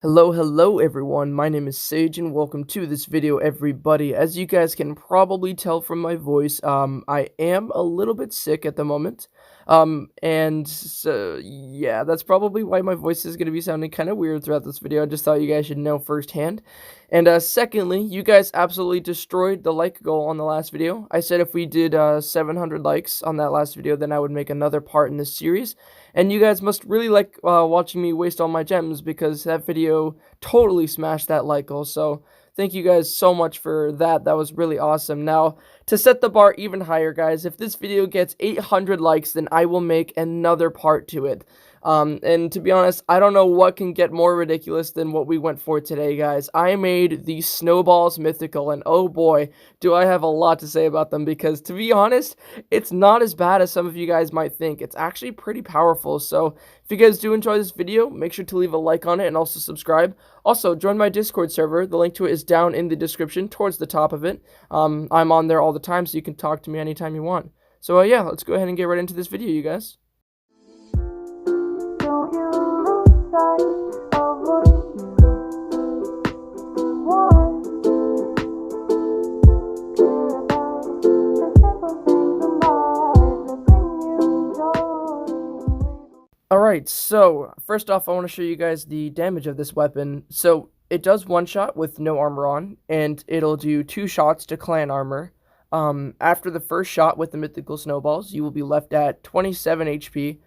Hello everyone, my name is Saige and welcome to this video everybody. As you guys can probably tell from my voice, I am a little bit sick at the moment. And so, yeah, that's probably why my voice is going to be sounding kind of weird throughout this video. I just thought you guys should know firsthand. And secondly, you guys absolutely destroyed the like goal on the last video. I said if we did 700 likes on that last video, then I would make another part in this series. And you guys must really like watching me waste all my gems because that video totally smashed that like goal. So thank you guys so much for that. That was really awesome. Now, to set the bar even higher, guys, if this video gets 800 likes, then I will make another part to it. And to be honest, I don't know what can get more ridiculous than what we went for today, guys. I made the Snowballs mythical, and oh boy, do I have a lot to say about them, because to be honest, it's not as bad as some of you guys might think. It's actually pretty powerful, so if you guys do enjoy this video, make sure to leave a like on it and also subscribe. Also, join my Discord server. The link to it is down in the description towards the top of it. I'm on there all the time, so you can talk to me anytime you want. So yeah, let's go ahead and get right into this video, you guys. Alright, so first off I want to show you guys the damage of this weapon. So it does one shot with no armor on, and it'll do 2 shots to clan armor. After the first shot with the Mythical Snowballs, you will be left at 27 HP,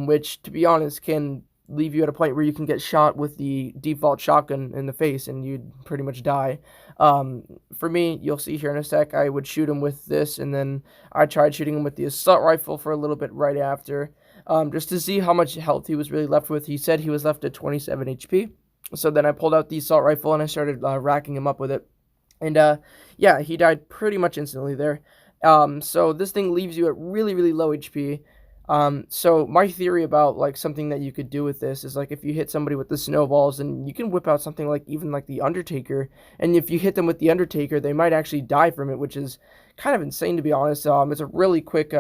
which to be honest can leave you at a point where you can get shot with the default shotgun in the face and you'd pretty much die. For me, you'll see here in a sec, I would shoot him with this, and then I tried shooting him with the assault rifle for a little bit right after. Just to see how much health he was really left with. He said he was left at 27 HP. So then I pulled out the assault rifle and I started racking him up with it. And yeah, he died pretty much instantly there. So this thing leaves you at really low HP. So my theory about like something that you could do with this is like if you hit somebody with the snowballs, and you can whip out something like even like the Undertaker, and if you hit them with the Undertaker, they might actually die from it, which is kind of insane to be honest. It's a really quick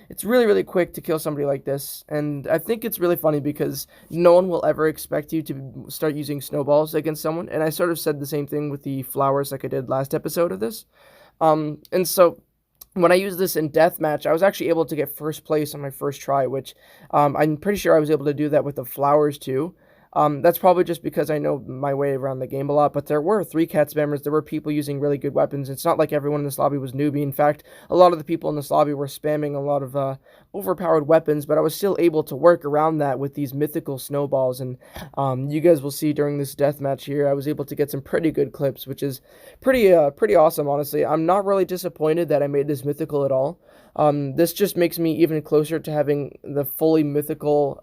it's really quick to kill somebody like this, and I think it's really funny because no one will ever expect you to start using snowballs against someone, and I sort of said the same thing with the flowers like I did last episode of this. And so when I used this in Deathmatch, I was actually able to get first place on my first try, which I'm pretty sure I was able to do that with the flowers too. That's probably just because I know my way around the game a lot, but there were 3 cat spammers, there were people using really good weapons. It's not like everyone in this lobby was newbie. In fact, a lot of the people in this lobby were spamming a lot of overpowered weapons, but I was still able to work around that with these mythical snowballs, and you guys will see during this deathmatch here, I was able to get some pretty good clips, which is pretty awesome, honestly. I'm not really disappointed that I made this mythical at all. This just makes me even closer to having the fully mythical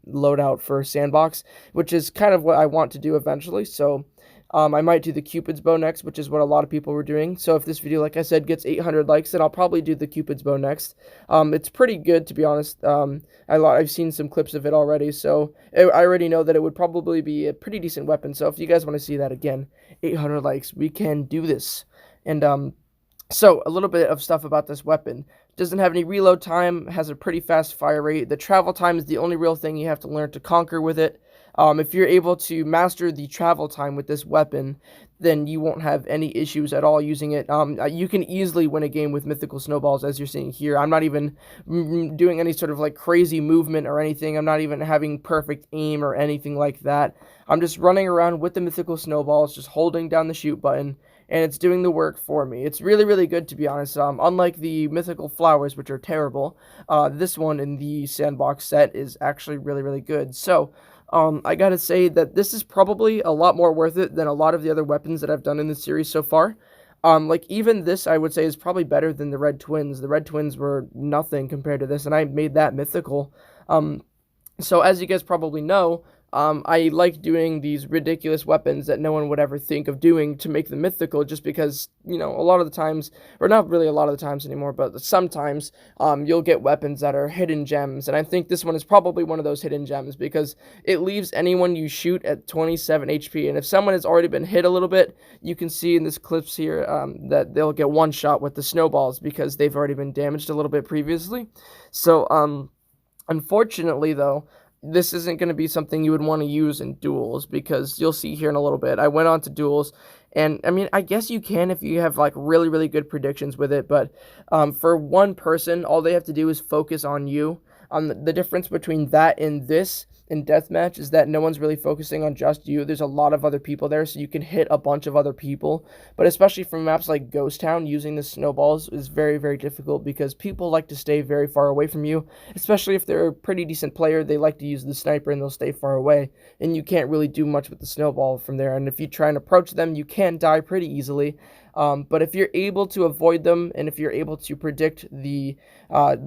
loadout for Sandbox, which is kind of what I want to do eventually. So I might do the Cupid's bow next, which is what a lot of people were doing. So if this video, like I said, gets 800 likes, then I'll probably do the Cupid's bow next. It's pretty good, to be honest. I've seen some clips of it already, so I already know that it would probably be a pretty decent weapon. So if you guys want to see that again, 800 likes, we can do this. And so, a little bit of stuff about this weapon. Doesn't have any reload time, has a pretty fast fire rate. The travel time is the only real thing you have to learn to conquer with it. If you're able to master the travel time with this weapon, then you won't have any issues at all using it. You can easily win a game with Mythical Snowballs, as you're seeing here. I'm not even doing any sort of like crazy movement or anything. I'm not even having perfect aim or anything like that. I'm just running around with the Mythical Snowballs, just holding down the shoot button, and it's doing the work for me. It's really good, to be honest. Unlike the Mythical Flowers, which are terrible, this one in the Sandbox set is actually really good. So, I gotta say that this is probably a lot more worth it than a lot of the other weapons that I've done in this series so far. Like, even this, I would say, is probably better than the Red Twins. The Red Twins were nothing compared to this, and I made that mythical. So as you guys probably know, I like doing these ridiculous weapons that no one would ever think of doing to make them mythical, just because, you know, a lot of the times, or not really a lot of the times anymore, but sometimes, you'll get weapons that are hidden gems, and I think this one is probably one of those hidden gems, because it leaves anyone you shoot at 27 HP, and if someone has already been hit a little bit, you can see in this clips here, that they'll get one shot with the snowballs, because they've already been damaged a little bit previously. So, unfortunately, though, this isn't going to be something you would want to use in duels, because you'll see here in a little bit. I went on to duels, and I mean, I guess you can if you have like really, really good predictions with it, but for one person, all they have to do is focus on you. The difference between that and this in Deathmatch is that no one's really focusing on just you. There's a lot of other people there, so you can hit a bunch of other people. But especially from maps like Ghost Town, using the snowballs is very, very difficult because people like to stay very far away from you, especially if they're a pretty decent player. They like to use the sniper and they'll stay far away, and you can't really do much with the snowball from there. And if you try and approach them, you can die pretty easily. But if you're able to avoid them, and if you're able to predict the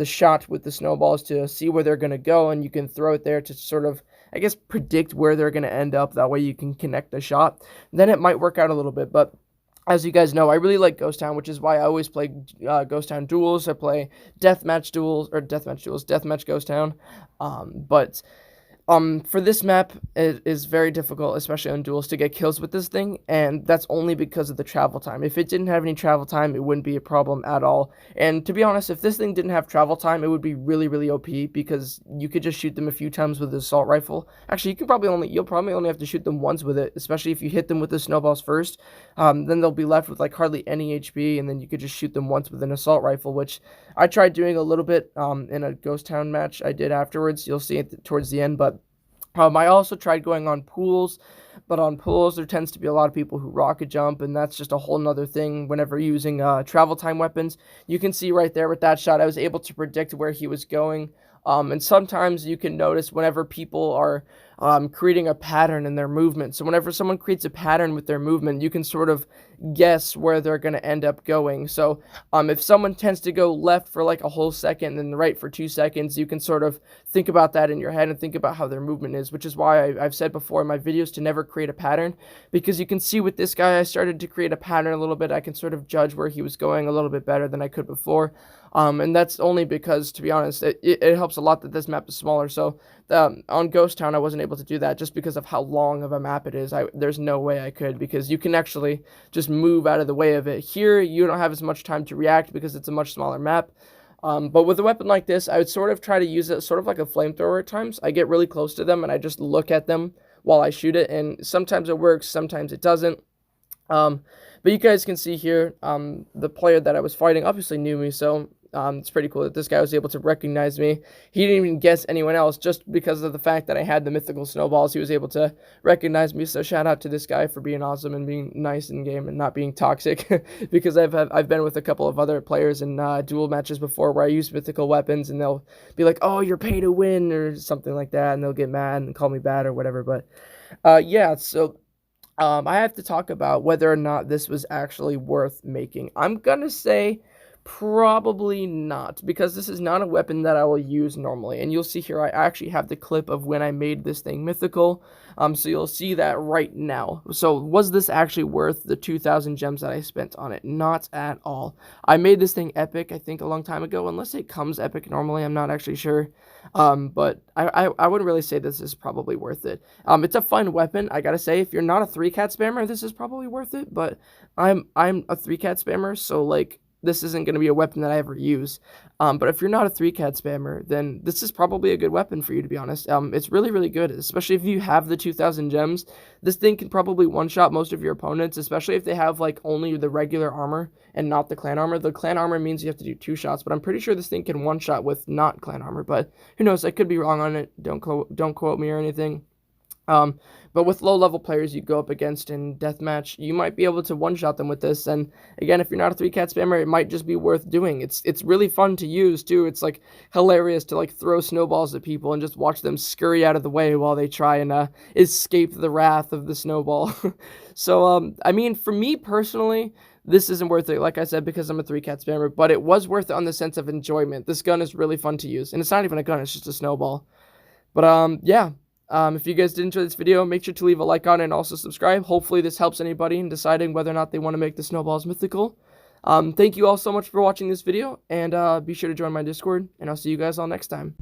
shot with the snowballs to see where they're going to go, and you can throw it there to sort of, I guess, predict where they're going to end up, that way you can connect the shot, then it might work out a little bit. But as you guys know, I really like Ghost Town, which is why I always play Ghost Town duels. I play Deathmatch Ghost Town. For this map, it is very difficult, especially on duels, to get kills with this thing, and that's only because of the travel time. If it didn't have any travel time, it wouldn't be a problem at all. And to be honest, if this thing didn't have travel time, it would be really, really OP, because you could just shoot them a few times with the assault rifle. Actually, you'll probably only have to shoot them once with it, especially if you hit them with the snowballs first. Then they'll be left with like hardly any HP, and then you could just shoot them once with an assault rifle, which I tried doing a little bit in a Ghost Town match I did afterwards. You'll see it towards the end, but I also tried going on pools, but on pools there tends to be a lot of people who rocket jump, and that's just a whole nother thing whenever using travel time weapons. You can see right there with that shot, I was able to predict where he was going. And sometimes you can notice whenever people are creating a pattern in their movement. So whenever someone creates a pattern with their movement, you can sort of guess where they're going to end up going. So if someone tends to go left for like a whole second and then right for 2 seconds, you can sort of think about that in your head and think about how their movement is, which is why I've said before in my videos to never create a pattern, because you can see with this guy, I started to create a pattern a little bit. I can sort of judge where he was going a little bit better than I could before. And that's only because, to be honest, it helps a lot that this map is smaller. So on Ghost Town, I wasn't able to do that just because of how long of a map it is. There's no way I could, because you can actually just move out of the way of it. Here, you don't have as much time to react because it's a much smaller map. But with a weapon like this, I would sort of try to use it sort of like a flamethrower at times. I get really close to them and I just look at them while I shoot it, and sometimes it works, sometimes it doesn't. But you guys can see here, the player that I was fighting obviously knew me, so it's pretty cool that this guy was able to recognize me. He didn't even guess anyone else just because of the fact that I had the Mythical Snowballs. He was able to recognize me, so shout out to this guy for being awesome and being nice in game and not being toxic, because I've been with a couple of other players in duel matches before where I use mythical weapons and they'll be like, oh, you're pay to win or something like that, and they'll get mad and call me bad or whatever. But yeah, so I have to talk about whether or not this was actually worth making. I'm gonna say probably not, because this is not a weapon that I will use normally. And you'll see here, I actually have the clip of when I made this thing mythical. So you'll see that right now. So was this actually worth the 2,000 gems that I spent on it? Not at all. I made this thing epic, I think, a long time ago, unless it comes epic normally. I'm not actually sure. But I wouldn't really say this is probably worth it. It's a fun weapon, I gotta say. If you're not a 3-cat spammer, this is probably worth it. But I'm a 3-cat spammer, so like, this isn't going to be a weapon that I ever use. But if you're not a 3-cat spammer, then this is probably a good weapon for you, to be honest. It's really, really good, especially if you have the 2,000 gems. This thing can probably one-shot most of your opponents, especially if they have like only the regular armor and not the clan armor. The clan armor means you have to do 2 shots, but I'm pretty sure this thing can one-shot with not clan armor. But who knows? I could be wrong on it. Don't quote me or anything. But with low-level players you go up against in Deathmatch, you might be able to one-shot them with this. And again, if you're not a 3-cat spammer, it might just be worth doing. It's really fun to use, too. It's, like, hilarious to, like, throw snowballs at people and just watch them scurry out of the way while they try and escape the wrath of the snowball. So, I mean, for me personally, this isn't worth it, like I said, because I'm a 3-cat spammer, but it was worth it on the sense of enjoyment. This gun is really fun to use, and it's not even a gun, it's just a snowball. But, yeah. If you guys did enjoy this video, make sure to leave a like on it and also subscribe. Hopefully this helps anybody in deciding whether or not they want to make the snowballs mythical. Thank you all so much for watching this video, and be sure to join my Discord, and I'll see you guys all next time.